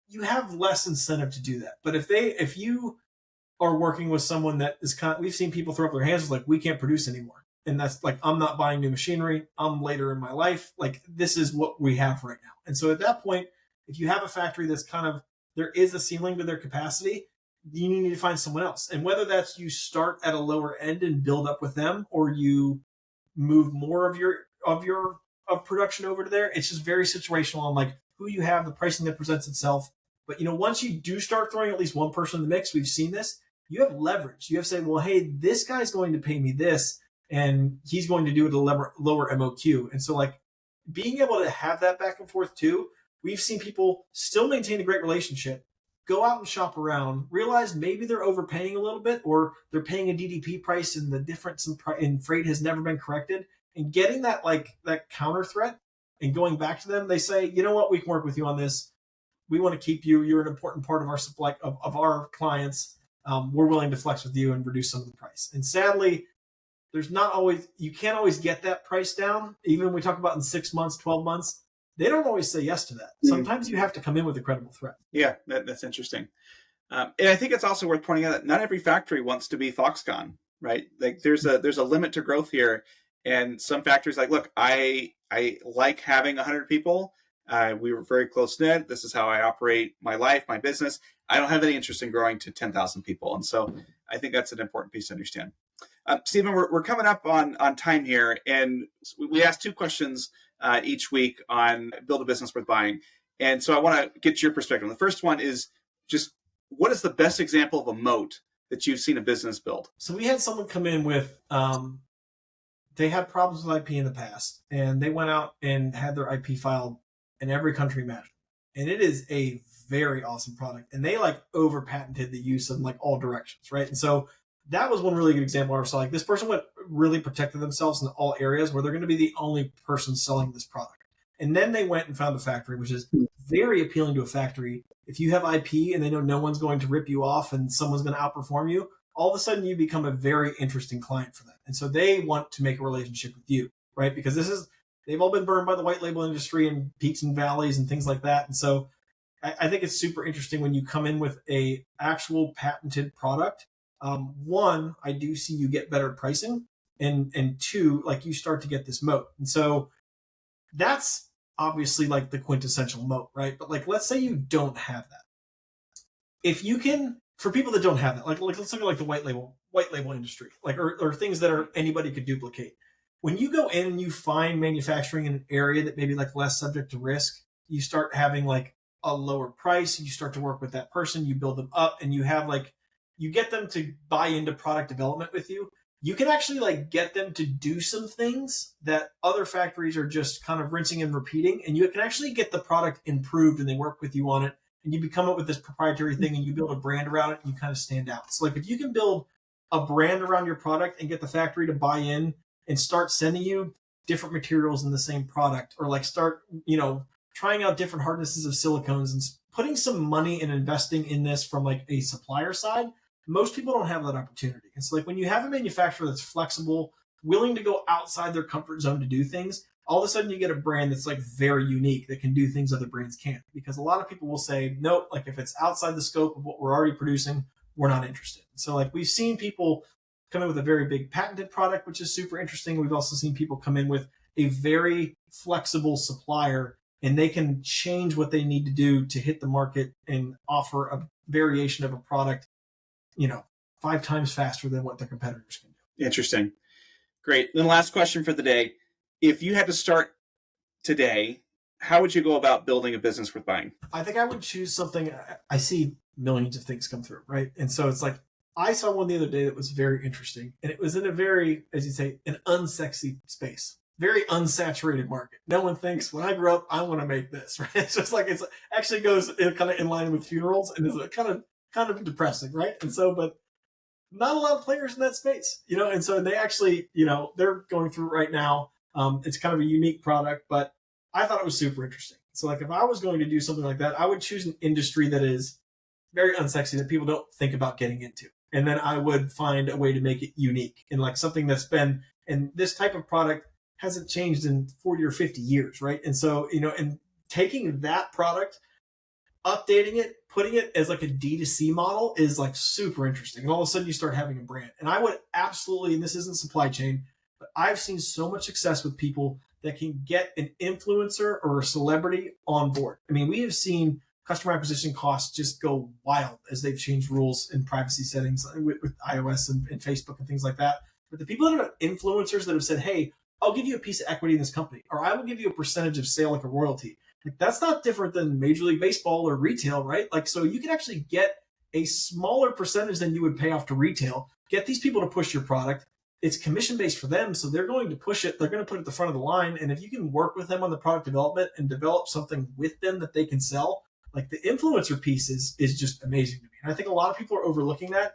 you have less incentive to do that. But if you are working with someone that is we've seen people throw up their hands like, we can't produce anymore. And that's like, I'm not buying new machinery. I'm later in my life. Like, this is what we have right now. And so at that point, if you have a factory that's there is a ceiling to their capacity, you need to find someone else. And whether that's you start at a lower end and build up with them, or you move more of your production over to there, it's just very situational on like who you have, the pricing that presents itself. But once you do start throwing at least one person in the mix, we've seen this, you have leverage. You have to say, well, hey, this guy's going to pay me this, and he's going to do it at a lower MOQ. And so like being able to have that back and forth too, we've seen people still maintain a great relationship, go out and shop around, realize maybe they're overpaying a little bit, or they're paying a DDP price and the difference in freight has never been corrected, and getting that counter threat and going back to them, they say, you know what, we can work with you on this. We want to keep you. You're an important part of our supply of our clients. We're willing to flex with you and reduce some of the price. And sadly, you can't always get that price down. Even when we talk about in 6 months, 12 months, they don't always say yes to that. Sometimes you have to come in with a credible threat. Yeah, that's interesting. And I think it's also worth pointing out that not every factory wants to be Foxconn, right? Like there's a limit to growth here. And some factories like, look, I like having 100 people. We were very close knit. This is how I operate my life, my business. I don't have any interest in growing to 10,000 people. And so I think that's an important piece to understand. Stephen, we're coming up on time here, and we ask 2 questions each week on build a business worth buying. And so I want to get your perspective. The first one is just, what is the best example of a moat that you've seen a business build? So we had someone come in with, they had problems with IP in the past, and they went out and had their IP filed in every country imaginable. And it is a very awesome product. And they over patented the use of all directions, right? And so that was one really good example where I saw this person really protected themselves in all areas where they're going to be the only person selling this product. And then they went and found a factory, which is very appealing to a factory. If you have IP and they know no one's going to rip you off and someone's going to outperform you, all of a sudden you become a very interesting client for them. And so they want to make a relationship with you, right? Because they've all been burned by the white label industry and peaks and valleys and things like that. And so I think it's super interesting when you come in with a actual patented product. One, I do see you get better pricing, and 2, you start to get this moat. And so that's obviously the quintessential moat, right? But let's say you don't have that. If you can, for people that don't have that, let's look at the white label industry, or things that anybody could duplicate. When you go in and you find manufacturing in an area that maybe less subject to risk, you start having a lower price, and you start to work with that person, you build them up, and you have you get them to buy into product development with you. You can actually get them to do some things that other factories are just kind of rinsing and repeating, and you can actually get the product improved, and they work with you on it, and you become up with this proprietary thing, and you build a brand around it, and you kind of stand out. So if you can build a brand around your product and get the factory to buy in and start sending you different materials in the same product, or start trying out different hardnesses of silicones and putting some money and investing in this from a supplier side, most people don't have that opportunity. And so when you have a manufacturer that's flexible, willing to go outside their comfort zone to do things, all of a sudden you get a brand that's very unique, that can do things other brands can't. Because a lot of people will say, nope, if it's outside the scope of what we're already producing, we're not interested. So we've seen people come in with a very big patented product, which is super interesting. We've also seen people come in with a very flexible supplier, and they can change what they need to do to hit the market and offer a variation of a product 5 times faster than what their competitors can do. Interesting. Great. Then last question for the day. If you had to start today, how would you go about building a business worth buying? I think I would choose something. I see millions of things come through, right? And so it's I saw one the other day that was very interesting, and it was in a very, as you say, an unsexy space, very unsaturated market. No one thinks, when I grow up, I want to make this, right? It's just it actually goes kind of in line with funerals, and is kind of depressing, right? And so, but not a lot of players in that space, and so they actually, they're going through right now. It's kind of a unique product, but I thought it was super interesting. So if I was going to do something like that, I would choose an industry that is very unsexy, that people don't think about getting into. And then I would find a way to make it unique and something that's been And this type of product hasn't changed in 40 or 50 years, right? And so, and taking that product, updating it, putting it as like a D2C model is like super interesting. And all of a sudden you start having a brand. And I would absolutely, and this isn't supply chain, but I've seen so much success with people that can get an influencer or a celebrity on board. I mean, we have seen customer acquisition costs just go wild as they've changed rules in privacy settings with iOS and Facebook and things like that. But the people that are influencers that have said, hey, I'll give you a piece of equity in this company, or I will give you a percentage of sale like a royalty. Like, that's not different than Major League Baseball or retail, right? Like, so you can actually get a smaller percentage than you would pay off to retail, get these people to push your product. It's commission based for them, so they're going to push it. They're going to put it at the front of the line. And if you can work with them on the product development and develop something with them that they can sell, like the influencer piece is just amazing to me. And I think a lot of people are overlooking that.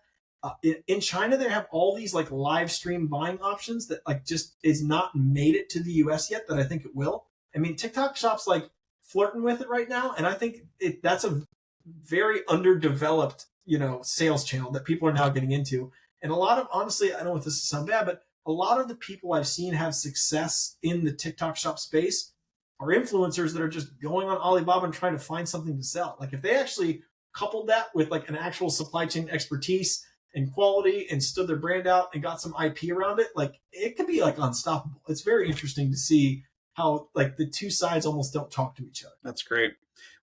In China, they have all these like live stream buying options that like just is not made it to the US yet, that I think it will. I mean, TikTok Shop's like flirting with it right now. And I think that's a very underdeveloped, sales channel that people are now getting into. And a lot of, honestly, I don't want this to sound bad, but a lot of the people I've seen have success in the TikTok Shop space are influencers that are just going on Alibaba and trying to find something to sell. Like if they actually coupled that with like an actual supply chain expertise and quality and stood their brand out and got some IP around it, like it could be like unstoppable. It's very interesting to see how like the two sides almost don't talk to each other. That's great.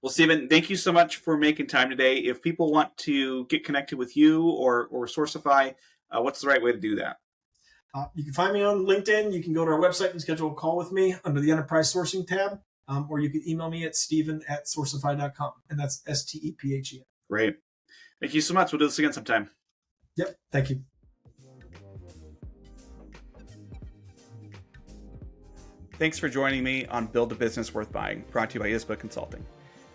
Well, Stephen, thank you so much for making time today. If people want to get connected with you or Sourcify, what's the right way to do that? You can find me on LinkedIn. You can go to our website and schedule a call with me under the Enterprise Sourcing tab, or you can email me at steven@sourcify.com, and that's STEPHEN. Great. Thank you so much. We'll do this again sometime. Yep. Thank you. Thanks for joining me on Build a Business Worth Buying, brought to you by ISBA Consulting.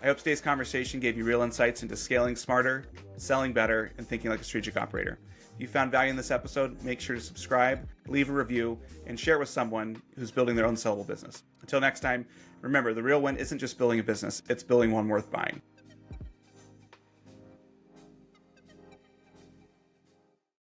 I hope today's conversation gave you real insights into scaling smarter, selling better, and thinking like a strategic operator. If you found value in this episode, make sure to subscribe, leave a review, and share it with someone who's building their own sellable business. Until next time, remember, the real win isn't just building a business, it's building one worth buying.